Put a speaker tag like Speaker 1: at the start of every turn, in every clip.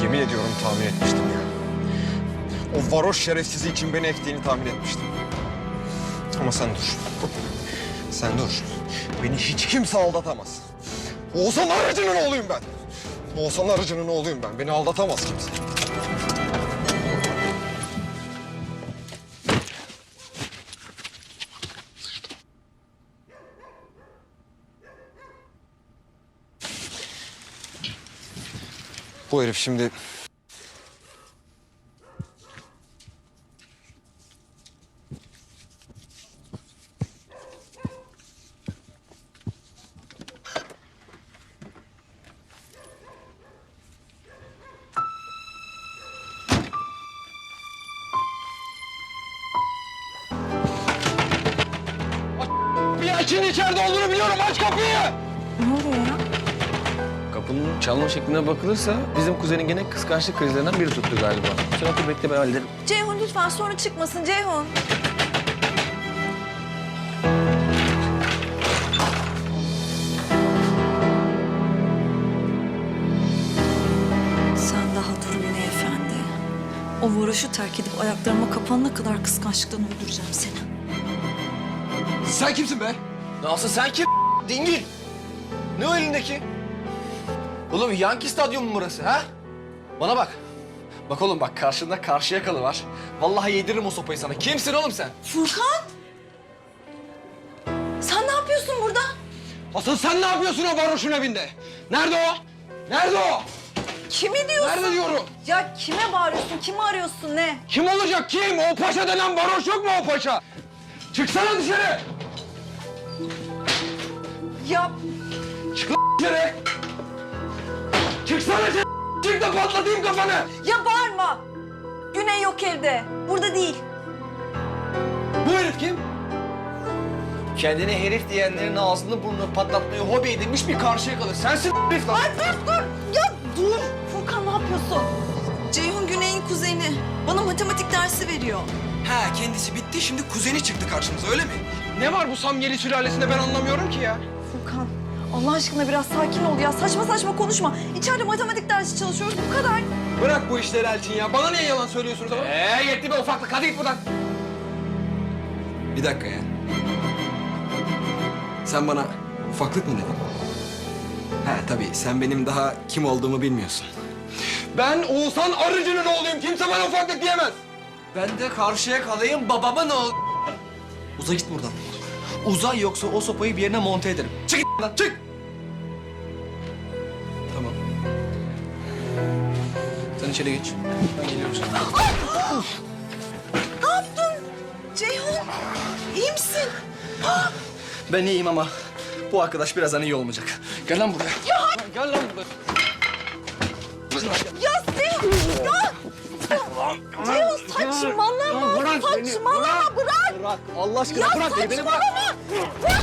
Speaker 1: Yemin ediyorum tahmin etmiştim ya. O varoş şerefsizi için beni ektiğini tahmin etmiştim. Ama sen dur. Sen dur. Beni hiç kimse aldatamaz. Oğuzhan Arıcı'nın oğluyum ben. Oğuzhan Arıcı'nın oğluyum ben. Beni aldatamaz kimse. Bu herif şimdi... Bir açın, içeride olduğunu biliyorum. Aç kapıyı!
Speaker 2: Ne oluyor ya?
Speaker 3: Kapının çalma şekline bakılırsa bizim kuzenin gene kıskançlık krizlerinden biri tuttu galiba. Sen otur bekle, ben hallederim.
Speaker 2: Ceyhun lütfen sonra çıkmasın Ceyhun. Sen daha dur Güney Efendi. O varoşu terk edip ayaklarıma kapanana kadar kıskançlıktan öldüreceğim seni.
Speaker 1: Sen kimsin be?
Speaker 3: Nasıl sen kim? Dingil. Ne o elindeki? Oğlum Yankee Stadyumu mu burası ha? Bana bak. Bak oğlum bak karşında Karşıyakalı var. Vallahi yediririm o sopayı sana. Kimsin oğlum sen?
Speaker 2: Furkan! Sen ne yapıyorsun burada?
Speaker 1: Asıl sen ne yapıyorsun o varoşun evinde? Nerede o? Nerede o?
Speaker 2: Kimi diyorsun?
Speaker 1: Nerede diyorum?
Speaker 2: Ya kime bağırıyorsun? Kimi arıyorsun ne?
Speaker 1: Kim olacak kim? O paşa denen varoş yok mu o paşa? Çıksana dışarı!
Speaker 2: Ya
Speaker 1: Çık lan dışarı! Çıksana dışarı! Çık da patlatayım kafanı!
Speaker 2: ya bağırma. Güney yok evde. Burada değil.
Speaker 1: Bu herif kim?
Speaker 3: Kendine herif diyenlerin ağzını burnunu patlatmayı hobi edinmiş bir Karşıyakalı. Sensin herif lan.
Speaker 2: Ay dur. Ya dur. Furkan ne yapıyorsun? Ceyhun Güney'in kuzeni. Bana matematik dersi veriyor.
Speaker 1: Ha kendisi bitti şimdi kuzeni çıktı karşımıza öyle mi? Ne var bu Samyeli sülalesinde ben anlamıyorum ki ya.
Speaker 2: Furkan Allah aşkına biraz sakin ol ya. Saçma saçma konuşma. İçeride matematik dersi çalışıyoruz bu kadar.
Speaker 1: Bırak bu işleri Elçin ya. Bana niye yalan söylüyorsunuz ama?
Speaker 3: Yetti be ufaklık. Hadi git buradan.
Speaker 1: Bir dakika ya. Sen bana ufaklık mı dedin? Ha tabii sen benim daha kim olduğumu bilmiyorsun. Ben Oğuzhan Arıcı'nın oğluyum. Kimse bana ufaklık diyemez.
Speaker 3: Ben de Karşıyakalı'yım babamın oğlu. Uza git buradan. Uza yoksa o sopayı bir yerine monte ederim. Çık git lan çık.
Speaker 1: Tamam.
Speaker 3: Sen içeri geç. Ben geliyorum sana.
Speaker 2: Ne yaptın? Ceyhun iyi misin?
Speaker 3: Ben iyiyim ama bu arkadaş birazdan iyi olmayacak. Gel lan buraya.
Speaker 1: Gel lan buraya.
Speaker 2: Ya Ceyhun ya. Ceyhun saçmalama. Saçmalama bırak.
Speaker 3: Bırak Allah aşkına
Speaker 2: Ya
Speaker 3: bırak beni bırak.
Speaker 2: saçmalama. Bırak.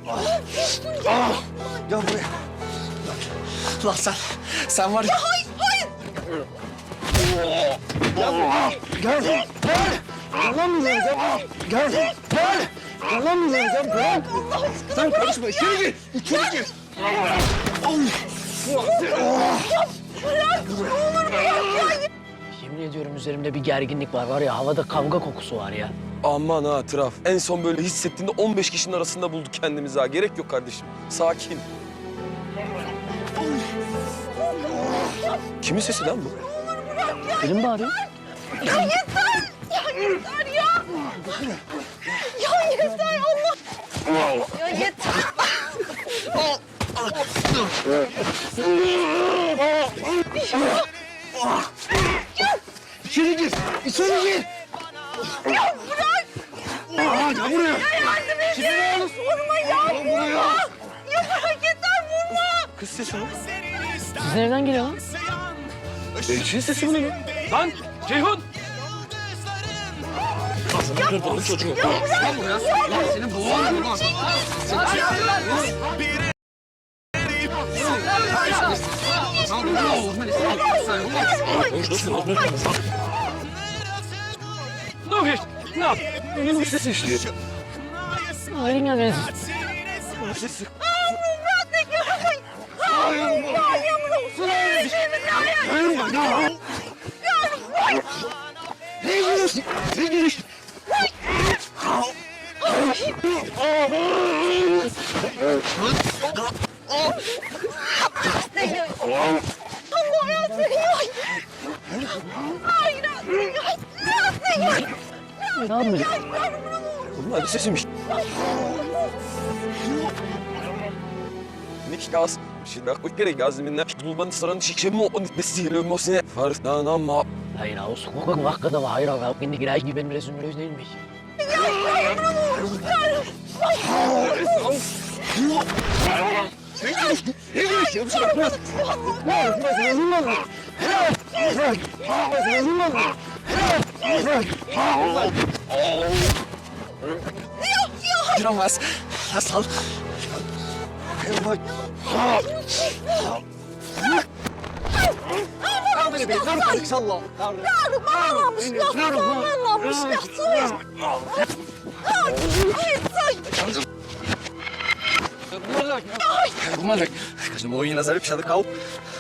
Speaker 2: Ne yapıyorsun ya?
Speaker 3: Gel buraya. Lan sen var ya.
Speaker 2: Hayır hayır.
Speaker 3: Gel. Lan mı vereceğim? Gel. Lan mı vereceğim? Bırak.
Speaker 2: Allah aşkına
Speaker 3: Sen
Speaker 2: bırak
Speaker 3: karışma.
Speaker 2: ya.
Speaker 3: İçeri gir. İçeri gir.
Speaker 2: Bırak ne olur bırak ya.
Speaker 4: Yemin ediyorum üzerimde bir gerginlik var ya havada kavga kokusu var ya.
Speaker 5: Aman ha Traf. En son böyle hissettiğinde 15 kişinin arasında bulduk kendimizi ha. Gerek yok kardeşim. Sakin. Kimin sesi lan bu?
Speaker 4: Biri mi bağırıyor?
Speaker 2: Ya yeter. Ya yeter ya. Ya yeter Allah. Ya yeter.
Speaker 3: İçeri gir. İçeri gir.
Speaker 2: Ya bırak.
Speaker 3: Gel buraya.
Speaker 2: Ya yardım et. Vurma ya. Vurma. Ya bırak yeter vurma.
Speaker 5: Kız sesi mi?
Speaker 4: Sizin evden geliyor lan.
Speaker 5: Elçin sesi mi lan? Lan Ceyhun! Kırdın çocuğu.
Speaker 2: Lan buraya.
Speaker 3: Senin boğazın var.
Speaker 5: Ne yapıyorsun? Ne yap? Benim bir sesi işliyor.
Speaker 4: Halin gelmedi.
Speaker 5: Sesi.
Speaker 2: Ya yapma. Ya yapma.
Speaker 4: Ne yapıyorsun?
Speaker 5: Bunlar sesimmiş. Niklas. Şimdi aklık gerek aziminde bulmanın sıranın şişemi o nitmesi mosine farktan ama
Speaker 4: Hayır, o sokak vakada var. Hayır, abi. Şimdi girer gibi benim rezümün öz değilmiş.
Speaker 3: Duramaz. Hasan. Kumarlık. Kızım oyun nazarı pişadı kal.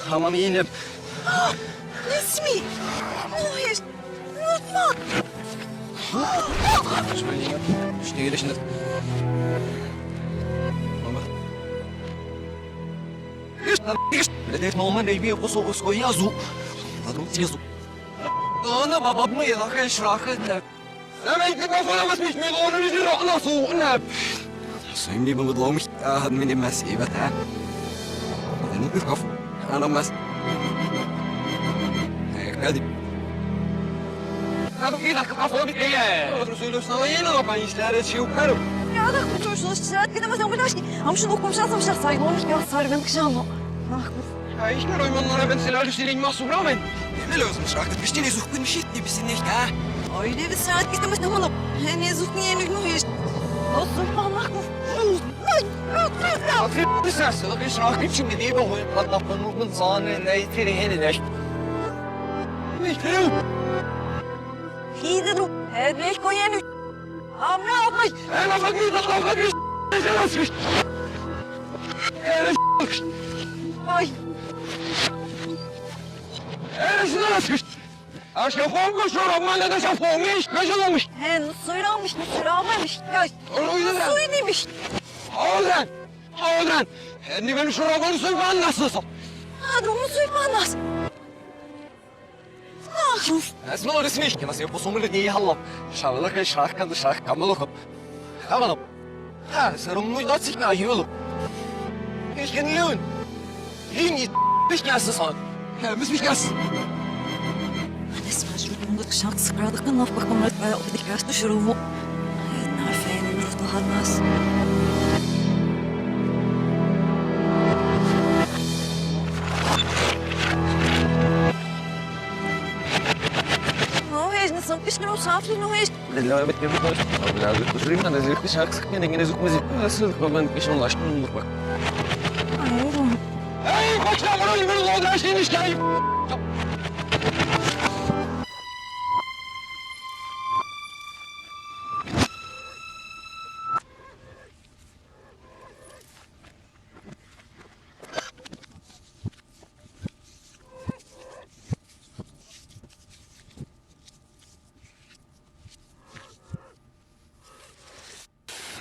Speaker 3: Hamam yiyinip.
Speaker 2: Nesmi. Hayır. Lütfen.
Speaker 3: Söyleyeyim. İşte gelişinde. لديك نوما بيبي قصو قصو يازو هذا يازو انا بابا ما يلاقي شراكه
Speaker 5: Ama ilk defa mı bir onu bir Allah soğuna.
Speaker 3: سيمني بمظلومي هاد مني مسيبة ها انا بخاف انا مس هيك هادي هذا كده كفاف ايه رسول سنوينا ما يشتري شيء وكرم
Speaker 2: Ya da kurtuluşunuz ticaret gidemezsem bu ki. Ama şunu okumuşlar sanmışlar saygı olmuş ya sarı benim kışanma. Ah
Speaker 5: Ja, ich kann euch mal noch ein bisschen alles stehen, machst du Rahmen.
Speaker 3: Ne lazım şarkı piştiğini zuhkun bir şey gibisin nicht ha
Speaker 2: öyle bir saat gidemez ama ne zuhni yeni gün hiç. Olsun Allah bu.
Speaker 3: Bir ses bir şarkı için bir diye bir oyun patlatmanın mutlu zanı ne itiri heni ne
Speaker 2: İyi dedim. Evet ne koy yeni. Amra yapmış.
Speaker 5: Ela bakıyor da bakıyor. Sen asmış.
Speaker 2: Ay.
Speaker 5: Sen asmış. Aşağı fongu şoram malle de şafonmuş. Kaç olmuş?
Speaker 2: He suylanmış mı suylanmamış. Ya
Speaker 5: Öyle mi?
Speaker 2: suyu demiş.
Speaker 5: Oğlan. Oğlan. Şimdi benim şoramı suyman nasılsın?
Speaker 2: Hadi onu suymanmaz.
Speaker 3: اسمه رسمي كما سيبصوا من دي هلا شغلك شراك كان شراك كملكم أنا ها سرمو يداتك مع يولو إيش كان لون ليني مش كاس صان مش كاس
Speaker 2: Esma şurada şarkı sıkırdık kan laf bakmam et bayağı opedik yaşta şurumu. Narfe'nin ruhlu halmaz. No hiç ne sanmış ne o safri no hiç.
Speaker 5: لا بتجيب لك لا بتجيب انا زي كش عكس كان يجي نزوق مزيد بس كمان كش والله شنو بقى
Speaker 2: Ay oğlum.
Speaker 5: اي خش امر من الله ده شيء مش جاي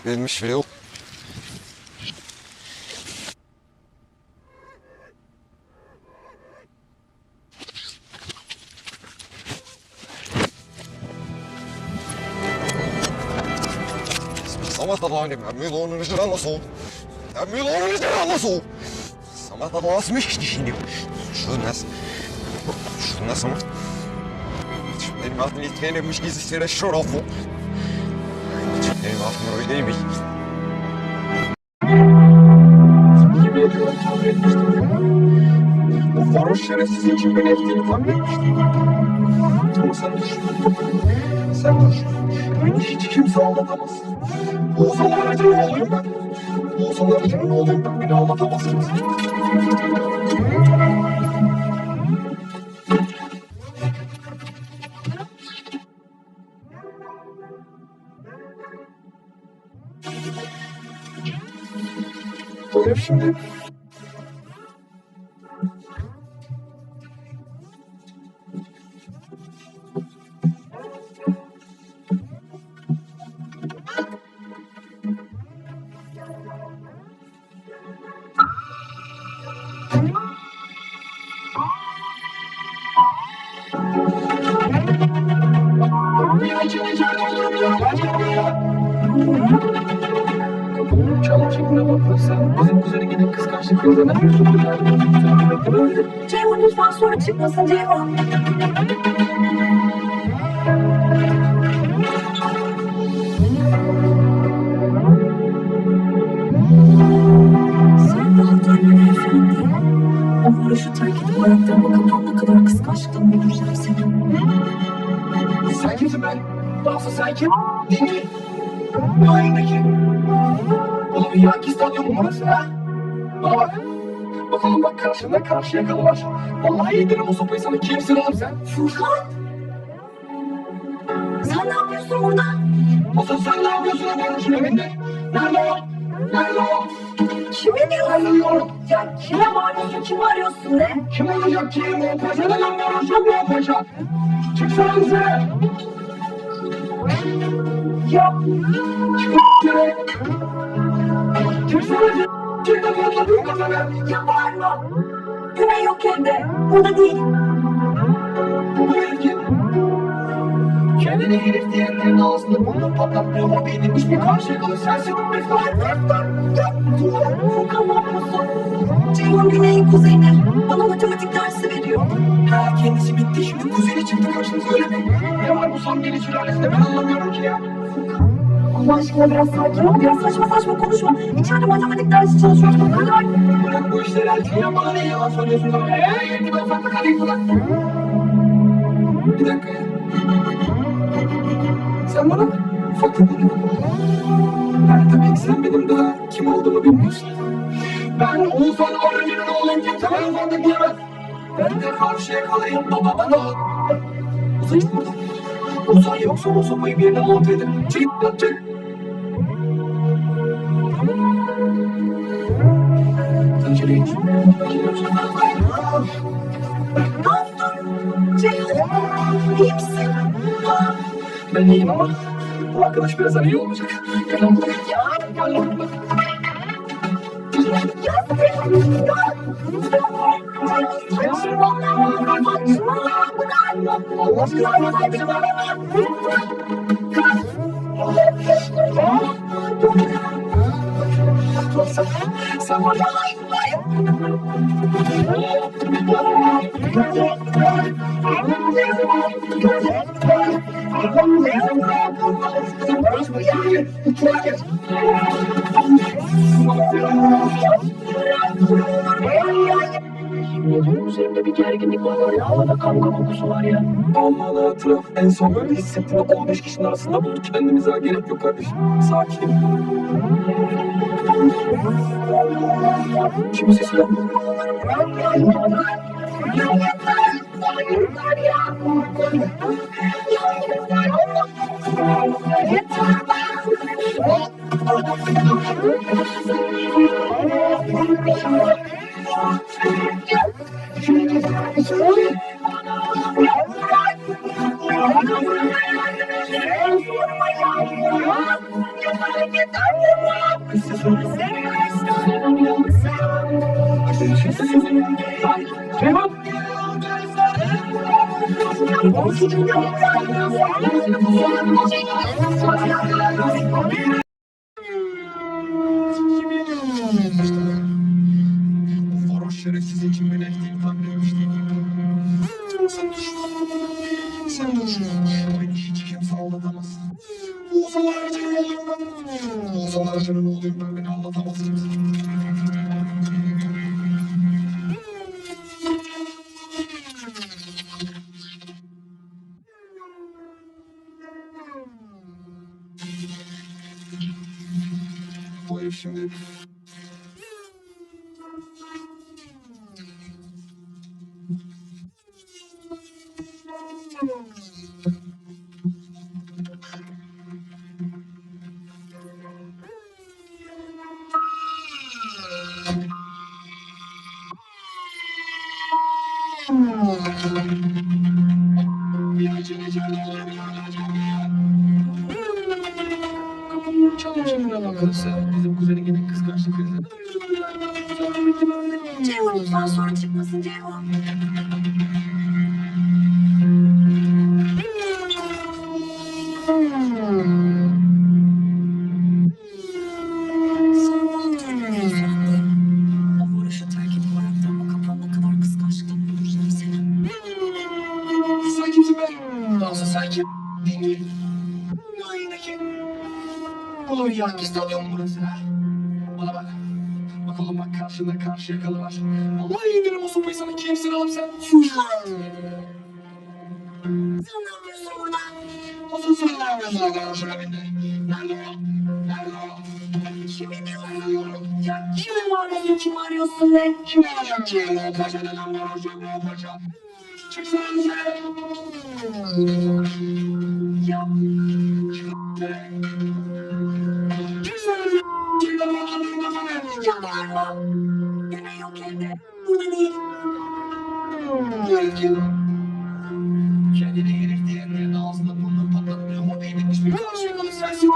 Speaker 1: Gelmiş bile yok. سمعت ضاني معميلون رجل الله صوب معميلون رجل الله صوب سمعت الله اسمش تشيني شو الناس ama benim altın itkenirmiş gizli şurafu benim altın öyle değil mi? O varoş şerefsiz için beni ettiğini tahmin etmiştim. Ama sen dur. Sen dur. Beni hiç kimse aldatamaz. Oğuzhan aracının oğluyum ben. Oğuzhan aracının oğluyum ben. Beni aldatamaz kimse. Bu ev şimdi...
Speaker 3: karşı krize ne diyorsun?
Speaker 2: Ceyhun lütfen sonra çıkmasın Ceyhun. Sen daha tanımıyorsun değil. O varoşu terk edip ayaklarıma kapanana kadar kıskançlıktan öldüreceğim seni.
Speaker 3: Sen kimsin ben? Asıl sen kim? Dingil. Ne o elindeki? Oğlum Yankee Stadyumu mu burası ha? Bana bak. Bakalım bak karşında karşı yakalı var. Vallahi yedirim o sopayı sana. Kimsin oğlum sen?
Speaker 2: Furkan! Sen ne yapıyorsun burada?
Speaker 3: Asıl sen ne yapıyorsun o varmışın evinde? Nerede o? Nerede o?
Speaker 2: Kimi diyorsun? Ya kime bağırıyorsun, kimi arıyorsun ne?
Speaker 3: Kim olacak ki? O paşa da lan varmışım bu o paşa. Çıksana dışarı.
Speaker 2: Ya
Speaker 3: Dışarı. Çıksana dışarı. Çık da patlatayım kafanı.
Speaker 2: ya bağırma. Güney yok evde. Burada değil.
Speaker 3: Bu herif kim? Kendine herif diyenlerin ağzını burnunu patlatmıyor ama benim hiçbir karşı yakalı sensin.
Speaker 2: Furkan ne yapıyorsun? Ceyhun Güney'in kuzeni. Bana matematik dersi veriyor.
Speaker 3: Ha kendisi bitti şimdi kuzeni çıktı karşınıza öyle mi? Ne var bu son geliş sülalesinde ben anlamıyorum ki ya.
Speaker 2: Allah aşkına biraz sakin ol. Biraz saçma saçma konuşma. İçeride matematik dersi çalışıyoruz. Bu kadar.
Speaker 3: Bırak bu işleri elçin ya bana ne yalan söylüyorsun ama. Yetti ben ufaklık alayım falan. Bir dakika ya. Sen bana ufaklık mı dedin? Ha tabii ki sen benim daha kim olduğumu bilmiyorsun. Ben Oğuzhan Arıcı'nın oğlum kimse bana ufaklık diyemez. Ben de karşıya kalayım babamın oğlu. Uzay git buradan. Uzay yoksa o sopayı bir yerine monte edin. Çık lan çık. Sen içeri geç. Geliyorsun.
Speaker 2: Ne yaptın? Ceyhun iyi misin?
Speaker 3: Ben iyiyim ama bu arkadaş birazdan iyi olmayacak. Gel lan buraya. Gel lan buraya. Allah aşkına sen var ya.
Speaker 4: Yemin ediyorum üzerimde bir gerginlik var ya. Havada kavga kokusu var ya.
Speaker 5: Aman etraf en son böyle hissettiğinde 15 kişinin arasında bulduk kendimizi ha. Gerek yok kardeşim. Sakin.
Speaker 3: Kimin sesi lan?
Speaker 1: O varoş şerefsiz için beni ektiğini tahmin etmiştim. Sen dur. Sen dur. Beni hiç kimse aldatamaz. Oğuzhan Arıcı'nın oğluyum ben. Oğuzhan Arıcı'nın oğluyum ben. Beni aldatamaz kimse. Bu herif şimdi...
Speaker 3: Kapının çalıyor şekline bakılırsa bizim kuzenin gene kıskançlık krizi.
Speaker 2: Ceyhun lütfen sonra çıkmasın Ceyhun. Sen ne yapıyorsun? O
Speaker 3: Dingil. Ne o elindeki? Oğlum Yankee Stadyumu burası ha? Bana bak. Bak oğlum bak karşında Karşıyakalı var. Vallahi yedirim o sopayı sana. Kimsin oğlum sen?
Speaker 2: Sen ne yapıyorsun burada?
Speaker 3: Nasıl sen ne yapıyorsun o şuna bindi? Nerede o? Nerede o?
Speaker 2: Kimi diyorsun? Ya kimi arıyorsun, kimi arıyorsun ne?
Speaker 3: Kim olacak ki? O paşa denen var hocam o paşa. Çıksana dışarı.
Speaker 2: Ya ya bağırma. Güney yok evde. Burada değil.
Speaker 3: Kendine herif diyenlerin ağzında burnunu patlatmıyor mu? Beynirmiş bir Karşıyakalı sensin.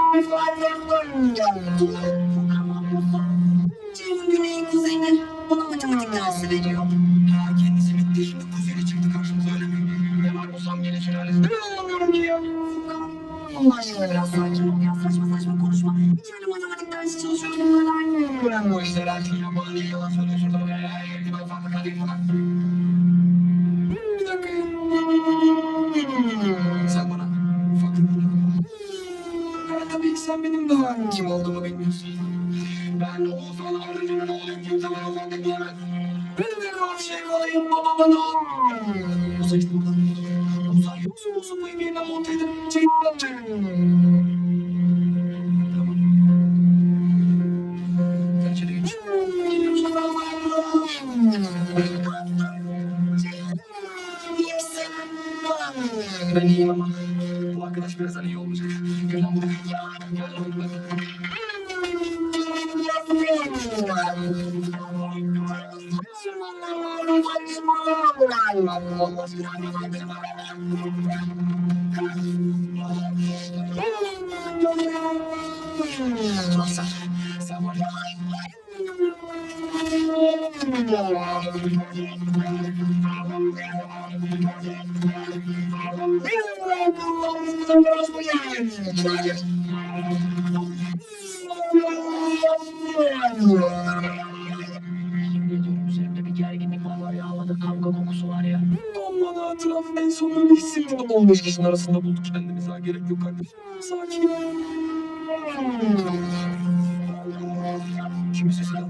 Speaker 2: Ya dur. Furkan ne yapıyorsun? Ceyhun Güney'in kuzeni bana matematik dersi veriyor.
Speaker 3: Ha kendisi bitti şimdi kuzeni çıktı karşımıza öyle mi? Ne var bu Samyeli sülalesi? Ben anlamıyorum ki ya.
Speaker 2: Furkan Allah aşkına biraz sakin ol ya. Saçma saçma konuşma. İçeride matematik dersi çalışıyoruz bu kadar.
Speaker 3: Ulan bu işler Eltin ya bana niye yalan söylüyorsun tabii ya. Ben farklı kalayım buna. Bir dakika ya. Sen bana ufaklık bırak. Ha, tabii ki sen benim daha kim olduğumu bilmiyorsun. Ben Oğuzhan Arıcı'nın oğluyum. Kimse bana ufaklık diyemez. Ben de Karşıyakalı'yım babama ne olur. Uza işte buradan. Uza yoksa o sopayı bir yerine monte edip çek lan çek. Tamam. Sen içeri geç.
Speaker 2: İyi misin?
Speaker 3: Ben iyiyim ama bu arkadaş birazdan iyi olmayacak. Gel lan buraya. Gel lan buraya. Sen var ya.
Speaker 4: Ediyorum üzerimde bir gerginlik var ya. Havada kavga kokusu var ya.
Speaker 5: Aman hatıram. En son böyle hissettim. 15 kişinin arasında bulduk kendimizi ha. Gerek yok kardeşim. Sakin.
Speaker 3: Kimin sesi lan?